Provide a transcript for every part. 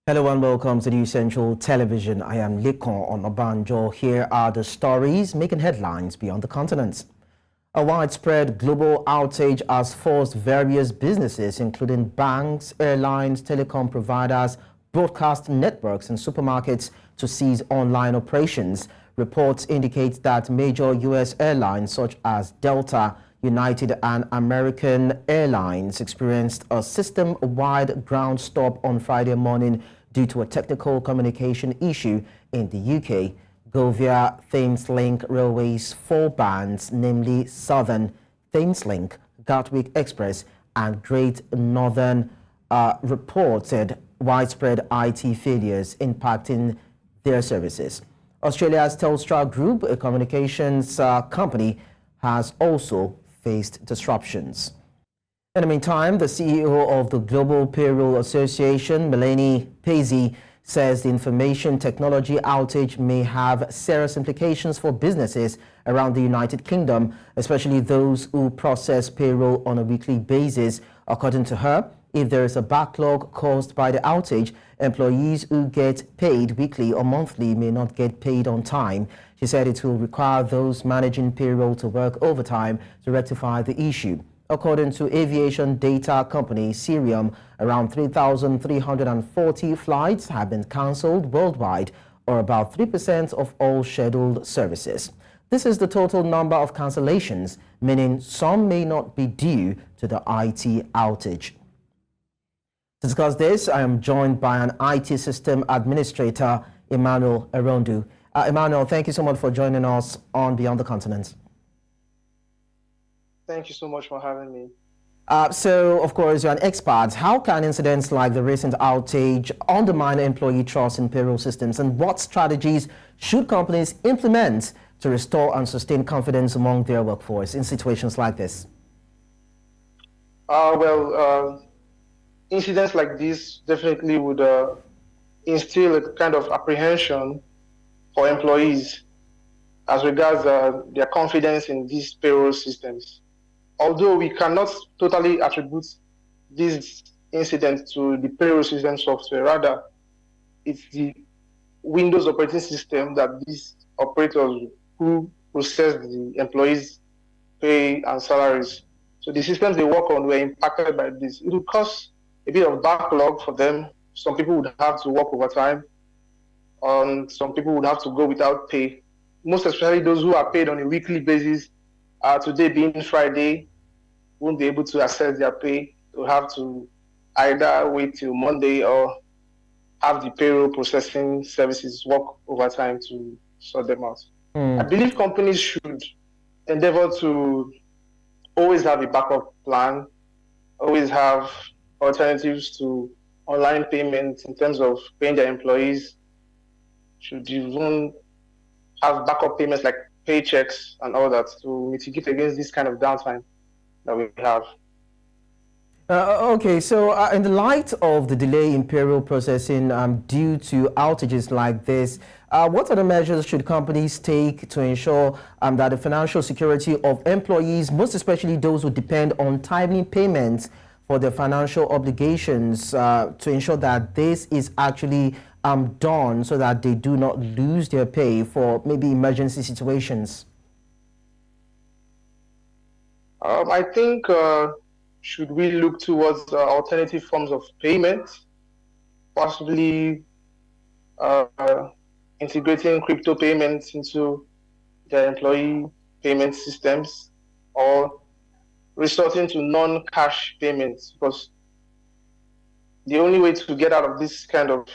Hello and welcome to News Central Television. I am Lekon Onabanjo. Here are the stories making headlines beyond the continent. A widespread global outage has forced various businesses, including banks, airlines, telecom providers, broadcast networks and supermarkets, to cease online operations. Reports indicate that major U.S. airlines such as Delta, United and American Airlines experienced a system-wide ground stop on Friday morning due to a technical communication issue in the UK. Govia Thameslink Railway's four bands, namely Southern, Thameslink, Gatwick Express and Great Northern, reported widespread IT failures impacting their services. Australia's Telstra Group, a communications company, has also faced disruptions. In the meantime, the CEO of the Global Payroll Association, Melanie Paisley, says the information technology outage may have serious implications for businesses around the United Kingdom, especially those who process payroll on a weekly basis. According to her, if there is a backlog caused by the outage, employees who get paid weekly or monthly may not get paid on time. She said it will require those managing payroll to work overtime to rectify the issue. According to aviation data company Cirium, around 3,340 flights have been cancelled worldwide, or about 3% of all scheduled services. This is the total number of cancellations, meaning some may not be due to the IT outage. To discuss this, I am joined by an IT system administrator, Emmanuel Erondu. Emmanuel, thank you so much for joining us on Beyond the Continent. Thank you so much for having me. So, of course, you're an expert. How can incidents like the recent outage undermine employee trust in payroll systems, and what strategies should companies implement to restore and sustain confidence among their workforce in situations like this? Incidents like this definitely would instill a kind of apprehension for employees as regards their confidence in these payroll systems. Although we cannot totally attribute this incident to the payroll system software, rather, it's the Windows operating system that these operators who process the employees' pay and salaries. So the systems they work on were impacted by this. It would cause a bit of backlog for them. Some people would have to work overtime, and some people would have to go without pay. Most especially those who are paid on a weekly basis. Today being Friday, won't be able to access their pay. They'll have to either wait till Monday or have the payroll processing services work overtime to sort them out. I believe companies should endeavor to always have a backup plan, always have alternatives to online payments in terms of paying their employees. Should even have backup payments like paychecks and all that to mitigate against this kind of downtime that we have. Okay, so in the light of the delay in payroll processing due to outages like this, what other measures should companies take to ensure that the financial security of employees, most especially those who depend on timely payments for their financial obligations, to ensure that this is actually done so that they do not lose their pay for maybe emergency situations? I think should we look towards alternative forms of payment, possibly integrating crypto payments into their employee payment systems, or resorting to non-cash payments, because the only way to get out of this kind of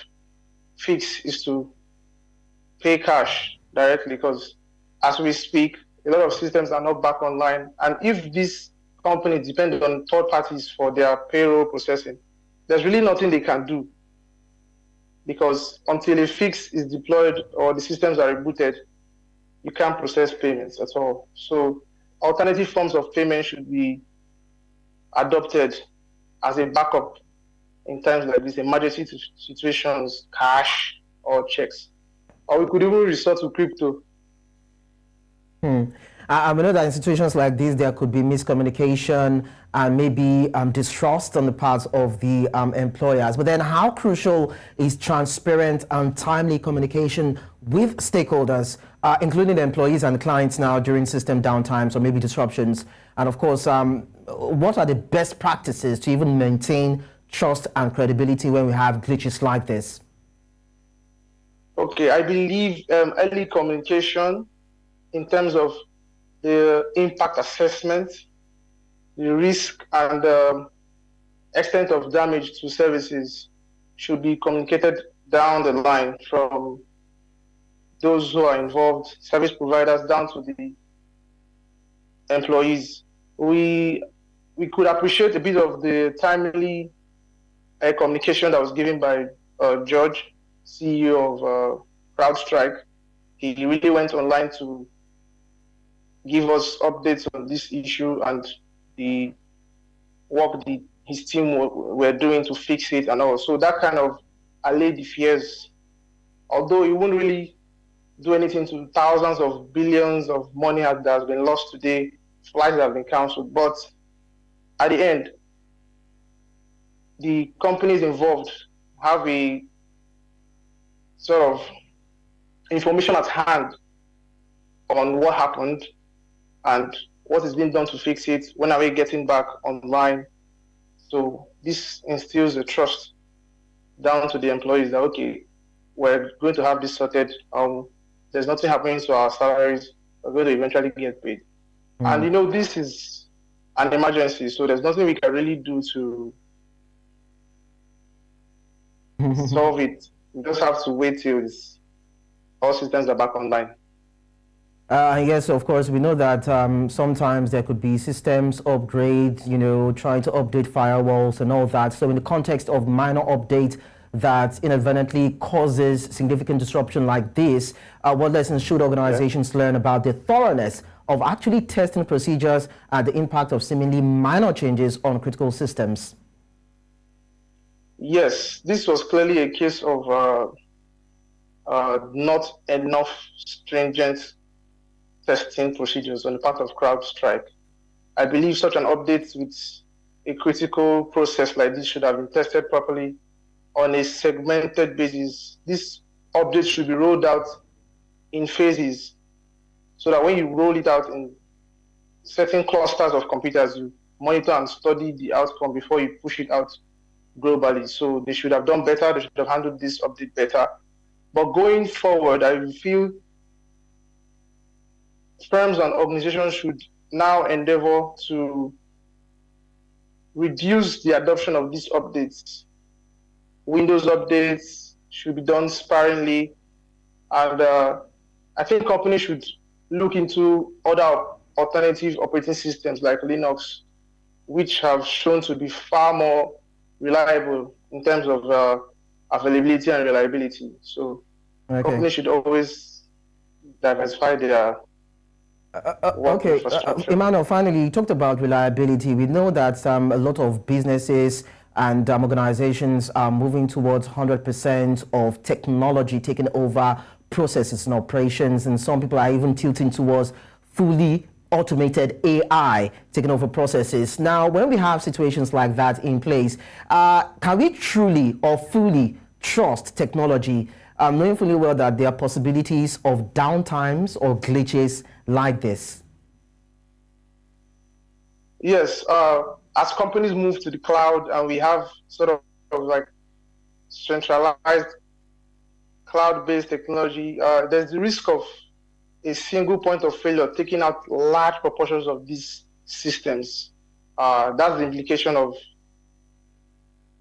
fix is to pay cash directly, because as we speak, a lot of systems are not back online. And if this company depends on third parties for their payroll processing, there's really nothing they can do, because until a fix is deployed or the systems are rebooted, you can't process payments at all. So alternative forms of payment should be adopted as a backup in times like this, emergency situations, cash or checks. Or we could even resort to crypto. I know that in situations like this, there could be miscommunication and maybe distrust on the part of the employers. But then how crucial is transparent and timely communication with stakeholders, including the employees and clients now during system downtimes or maybe disruptions? And of course, what are the best practices to even maintain trust and credibility when we have glitches like this? Okay, I believe early communication in terms of the impact assessment, the risk and extent of damage to services should be communicated down the line from those who are involved, service providers, down to the employees. We could appreciate a bit of the timely communication that was given by George, CEO of CrowdStrike. He really went online to give us updates on this issue and the work his team were doing to fix it and all. So that kind of allayed the fears, although it won't really do anything to thousands of billions of money that has been lost today, flights that have been cancelled. But at the end, the companies involved have a sort of information at hand on what happened and what is being done to fix it, when are we getting back online. So this instills a trust down to the employees that, okay, we're going to have this sorted. There's nothing happening to our salaries. We're going to eventually get paid. And this is an emergency, so there's nothing we can really do to solve it. We just have to wait till all systems are back online. Yes, of course, we know that sometimes there could be systems upgrades, trying to update firewalls and all that. So in the context of minor update that inadvertently causes significant disruption like this, what lessons should organizations learn about the thoroughness of actually testing procedures and the impact of seemingly minor changes on critical systems? Yes, this was clearly a case of not enough stringent testing procedures on the part of CrowdStrike. I believe such an update with a critical process like this should have been tested properly on a segmented basis. This update should be rolled out in phases so that when you roll it out in certain clusters of computers, you monitor and study the outcome before you push it out globally. So they should have done better. They should have handled this update better. But going forward, I feel firms and organizations should now endeavor to reduce the adoption of these updates. Windows updates should be done sparingly, and I think companies should look into other alternative operating systems like Linux, which have shown to be far more reliable in terms of availability and reliability. So companies should always diversify their okay, Emmanuel, finally, you talked about reliability. We know that a lot of businesses and organizations are moving towards 100% of technology taking over processes and operations, and some people are even tilting towards fully automated AI taking over processes. Now, when we have situations like that in place, can we truly or fully trust technology, knowing fully well that there are possibilities of downtimes or glitches like this? Yes, as companies move to the cloud and we have sort of like centralized cloud-based technology, there's the risk of a single point of failure taking out large proportions of these systems. That's the implication of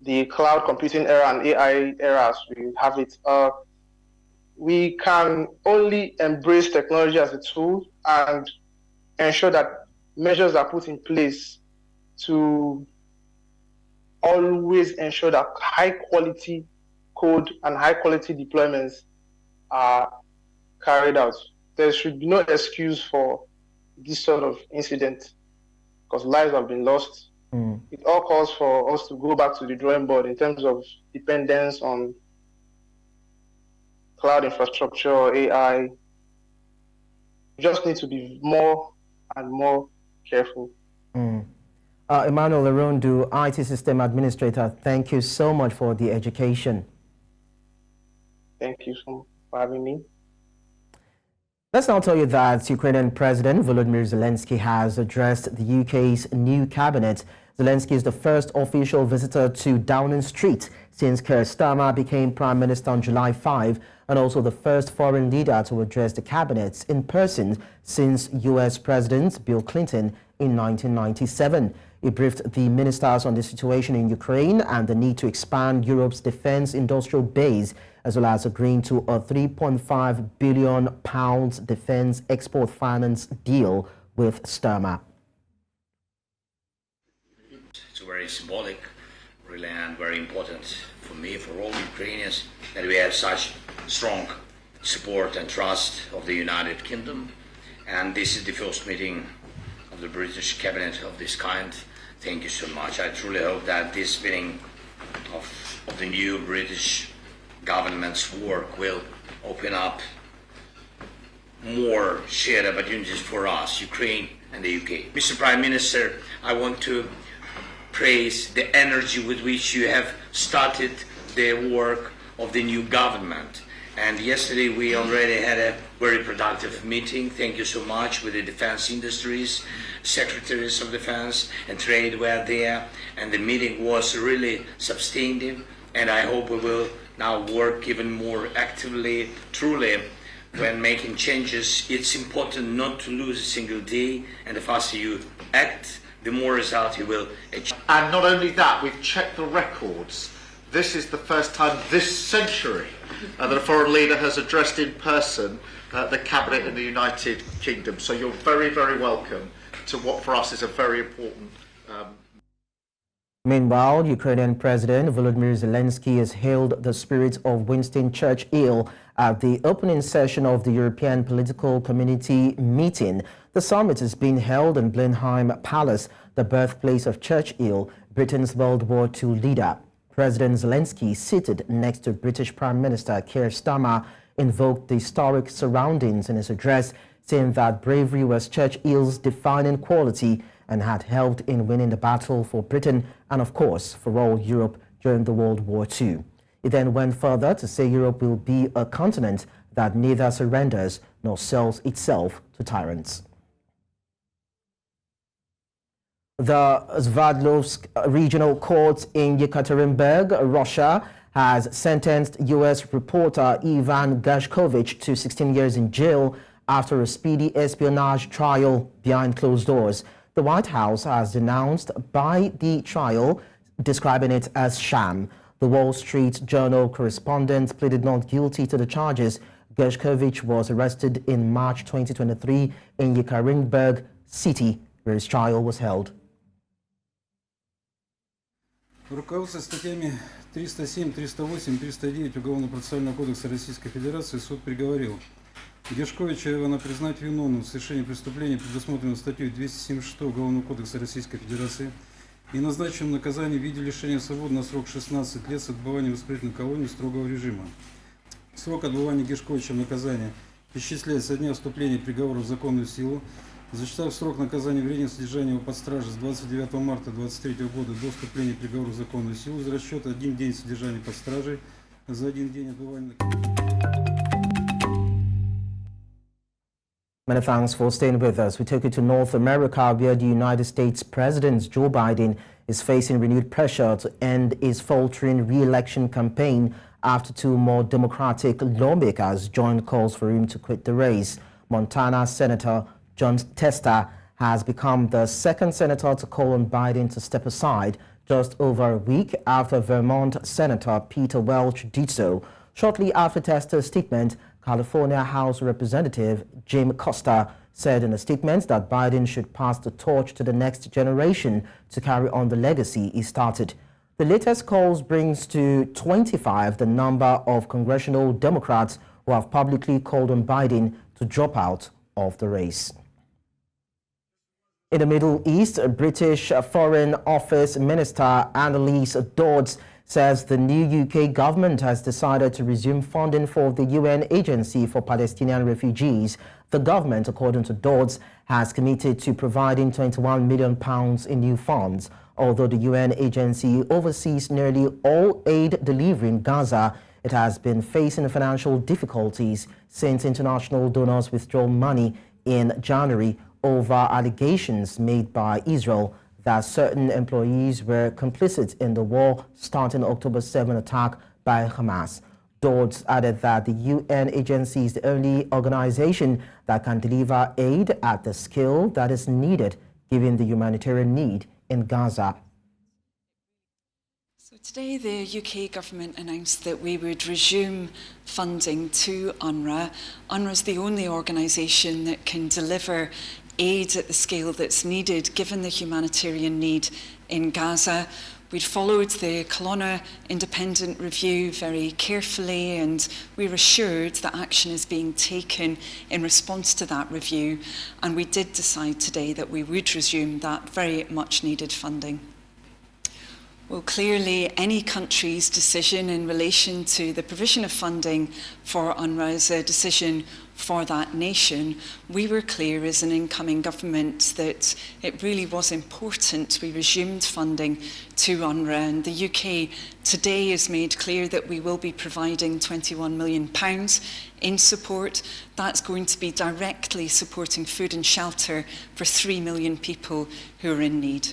the cloud computing era and AI era as we have it. We can only embrace technology as a tool and ensure that measures are put in place to always ensure that high quality code and high quality deployments are carried out. There should be no excuse for this sort of incident because lives have been lost. It all calls for us to go back to the drawing board in terms of dependence on cloud infrastructure, AI. We just need to be more and more careful. Emmanuel Arundu, IT System Administrator, thank you so much for the education. Thank you so much for having me. Let's now tell you that Ukrainian President Volodymyr Zelensky has addressed the UK's new cabinet. Zelensky is the first official visitor to Downing Street since Keir Starmer became Prime Minister on July 5, and also the first foreign leader to address the cabinet in person since US President Bill Clinton in 1997. He briefed the ministers on the situation in Ukraine and the need to expand Europe's defense industrial base, as well as agreeing to a £3.5 billion defense export finance deal with Starmer. It's very symbolic, really, and very important for me, for all Ukrainians, that we have such strong support and trust of the United Kingdom. And this is the first meeting of the British cabinet of this kind. Thank you so much. I truly hope that this meeting of the new British government's work will open up more shared opportunities for us, Ukraine and the UK. Mr. Prime Minister, I want to praise the energy with which you have started the work of the new government. And yesterday we already had a very productive meeting. Thank you so much with the defense industries, secretaries of defense and trade were there. And the meeting was really substantive. And I hope we will now work even more actively, truly, when making changes. It's important not to lose a single day. And the faster you act, the more result you will achieve. And not only that, we've checked the records. This is the first time this century that a foreign leader has addressed in person the cabinet in the United Kingdom. So you're very, very welcome to what for us is a very important. Meanwhile, Ukrainian President Volodymyr Zelensky has hailed the spirit of Winston Churchill at the opening session of the European Political Community meeting. The summit is being held in Blenheim Palace, the birthplace of Churchill, Britain's World War II leader. President Zelensky, seated next to British Prime Minister Keir Starmer, invoked the historic surroundings in his address, saying that bravery was Churchill's defining quality and had helped in winning the battle for Britain and, of course, for all Europe during the World War II. He then went further to say Europe will be a continent that neither surrenders nor sells itself to tyrants. The Sverdlovsk Regional Court in Yekaterinburg, Russia, has sentenced U.S. reporter Ivan Gershkovich to 16 years in jail after a speedy espionage trial behind closed doors. The White House has denounced by the trial, describing it as sham. The Wall Street Journal correspondent pleaded not guilty to the charges. Gershkovich was arrested in March 2023 in Yekaterinburg City, where his trial was held. Руководствуясь статьями 307, 308, 309 Уголовно-процессуального кодекса Российской Федерации, суд приговорил Гершковича Ивана признать виновным в совершении преступления, предусмотренного статьей 276 Уголовного кодекса Российской Федерации, и назначенным наказание в виде лишения свободы на срок 16 лет с отбыванием в исправительной колонии строгого режима. Срок отбывания Гершковичем наказания исчисляется со дня вступления приговора в законную силу. Зачитав срок наказания временного содержания его под стражей с 29 марта 2023 года до вступления приговора в законную силу, за расчет 1 день содержания под стражей за 1 день отбывания. Many thanks for staying with us. We take you to North America, where the United States President Joe Biden is facing renewed pressure to end his faltering re-election campaign after 2 more Democratic lawmakers joined calls for him to quit the race. Montana Senator John Tester has become the second senator to call on Biden to step aside, just over a week after Vermont Senator Peter Welch did so. Shortly after Tester's statement, California House Representative Jim Costa said in a statement that Biden should pass the torch to the next generation to carry on the legacy he started. The latest calls brings to 25 the number of congressional Democrats who have publicly called on Biden to drop out of the race. In the Middle East, British Foreign Office Minister Annalise Dodds says the new UK government has decided to resume funding for the UN Agency for Palestinian Refugees. The government, according to Dodds, has committed to providing £21 million in new funds. Although the UN agency oversees nearly all aid delivery in Gaza, it has been facing financial difficulties since international donors withdrew money in January over allegations made by Israel that certain employees were complicit in the war-starting October 7 attack by Hamas. Dodds added that the UN agency is the only organization that can deliver aid at the scale that is needed given the humanitarian need in Gaza. So today the UK government announced that we would resume funding to UNRWA. UNRWA is the only organisation that can deliver aid at the scale that's needed given the humanitarian need in Gaza. We'd followed the Kelowna independent review very carefully, and we're assured that action is being taken in response to that review, and we did decide today that we would resume that very much needed funding. Well, clearly, any country's decision in relation to the provision of funding for UNRWA is a decision for that nation. We were clear as an incoming government that it really was important we resumed funding to UNRWA, and the UK today has made clear that we will be providing £21 million in support. That's going to be directly supporting food and shelter for 3 million people who are in need.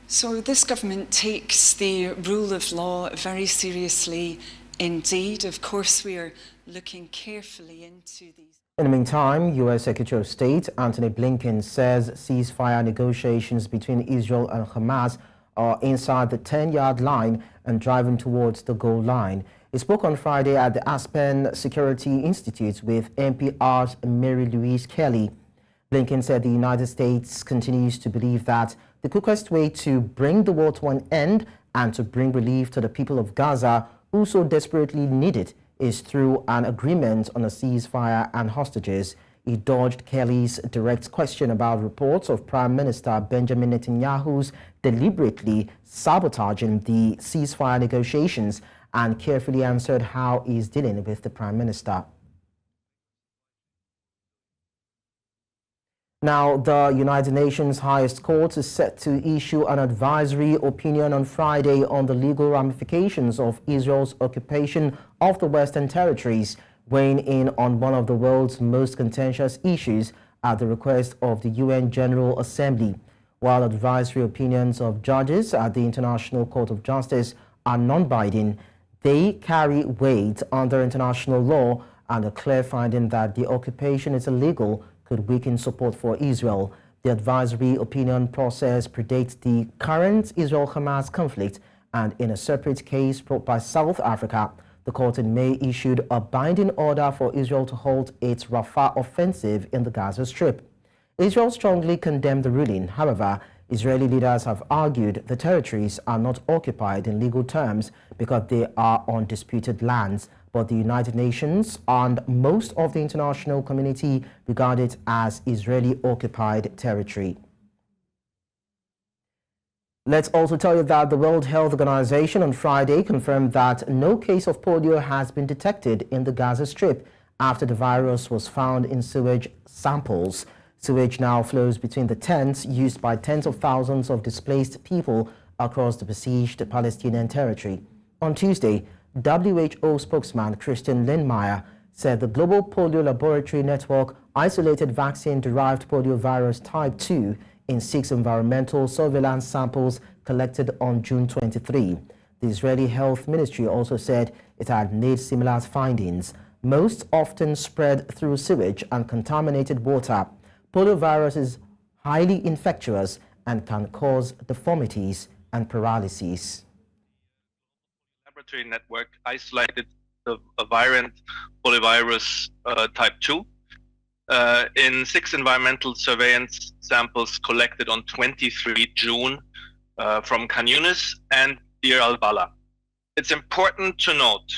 So this government takes the rule of law very seriously indeed. Of course, we are looking carefully into these. In the meantime, U.S. Secretary of State Antony Blinken says ceasefire negotiations between Israel and Hamas are inside the 10-yard line and driving towards the goal line. He spoke on Friday at the Aspen Security Institute with NPR's Mary Louise Kelly. Blinken said the United States continues to believe that the quickest way to bring the war to an end and to bring relief to the people of Gaza who so desperately need it is through an agreement on a ceasefire and hostages. He dodged Kelly's direct question about reports of Prime Minister Benjamin Netanyahu's deliberately sabotaging the ceasefire negotiations and carefully answered how he's dealing with the Prime Minister. Now, the United Nations highest court is set to issue an advisory opinion on Friday on the legal ramifications of Israel's occupation of the Western Territories, weighing in on one of the world's most contentious issues at the request of the UN General Assembly. While advisory opinions of judges at the International Court of Justice are non-binding, they carry weight under international law, and a clear finding that the occupation is illegal could weaken support for Israel. The advisory opinion process predates the current Israel-Hamas conflict, and in a separate case brought by South Africa, the court in May issued a binding order for Israel to halt its Rafah offensive in the Gaza Strip. Israel strongly condemned the ruling. However, Israeli leaders have argued the territories are not occupied in legal terms because they are on disputed lands, but the United Nations and most of the international community regard it as Israeli-occupied territory. Let's also tell you that the World Health Organization on Friday confirmed that no case of polio has been detected in the Gaza Strip after the virus was found in sewage samples. Sewage now flows between the tents used by tens of thousands of displaced people across the besieged Palestinian territory. On Tuesday, WHO spokesman Christian Lindmeier said the Global Polio Laboratory Network isolated vaccine-derived poliovirus type 2 in 6 environmental surveillance samples collected on June 23. The Israeli Health Ministry also said it had made similar findings, most often spread through sewage and contaminated water. Poliovirus is highly infectious and can cause deformities and paralysis. Laboratory network isolated the variant poliovirus type 2 in 6 environmental surveillance samples collected on 23 June from Khan Yunis and Deir al-Balah. It's important to note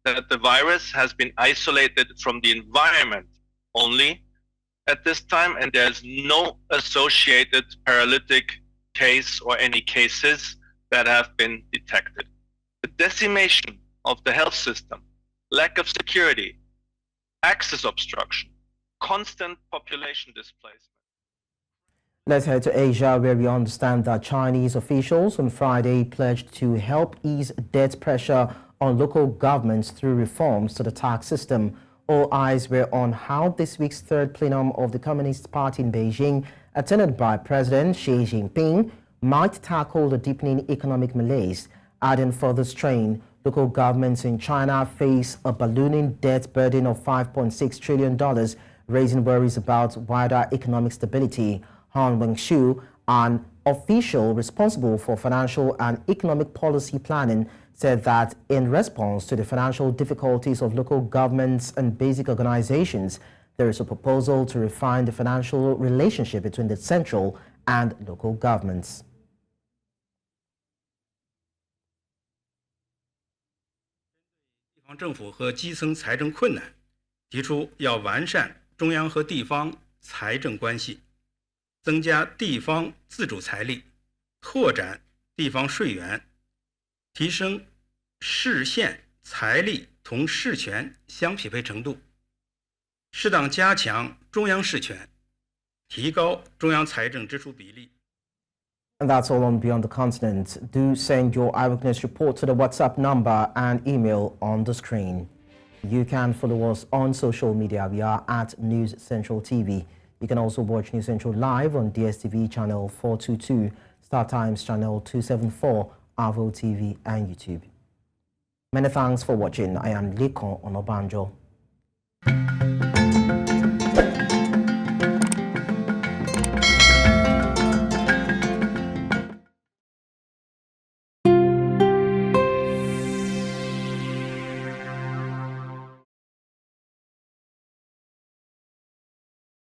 that the virus has been isolated from the environment only at this time, and there's no associated paralytic case or any cases that have been detected. The decimation of the health system, lack of security, access obstruction, constant population displacement. Let's head to Asia, where we understand that Chinese officials on Friday pledged to help ease debt pressure on local governments through reforms to the tax system. All eyes were on how this week's third plenum of the Communist Party in Beijing, attended by President Xi Jinping, might tackle the deepening economic malaise. Adding further strain, local governments in China face a ballooning debt burden of $5.6 trillion, raising worries about wider economic stability. Han Wengshu, an official responsible for financial and economic policy planning, said that in response to the financial difficulties of local governments and basic organizations, there is a proposal to refine the financial relationship between the central and local governments. 地方政府和基层财政困难，提出要完善中央和地方财政关系，增加地方自主财力，拓展地方税源，提升市县财力同事权相匹配程度，适当加强中央事权，提高中央财政支出比例。 And that's all on Beyond the Continent. Do send your eyewitness report to the WhatsApp number and email on the screen. You can follow us on social media. We are at News Central TV. You can also watch News Central live on DSTV channel 422, StarTimes channel 274, Avo TV and YouTube. Many thanks for watching. I am Lekon Onobanjo.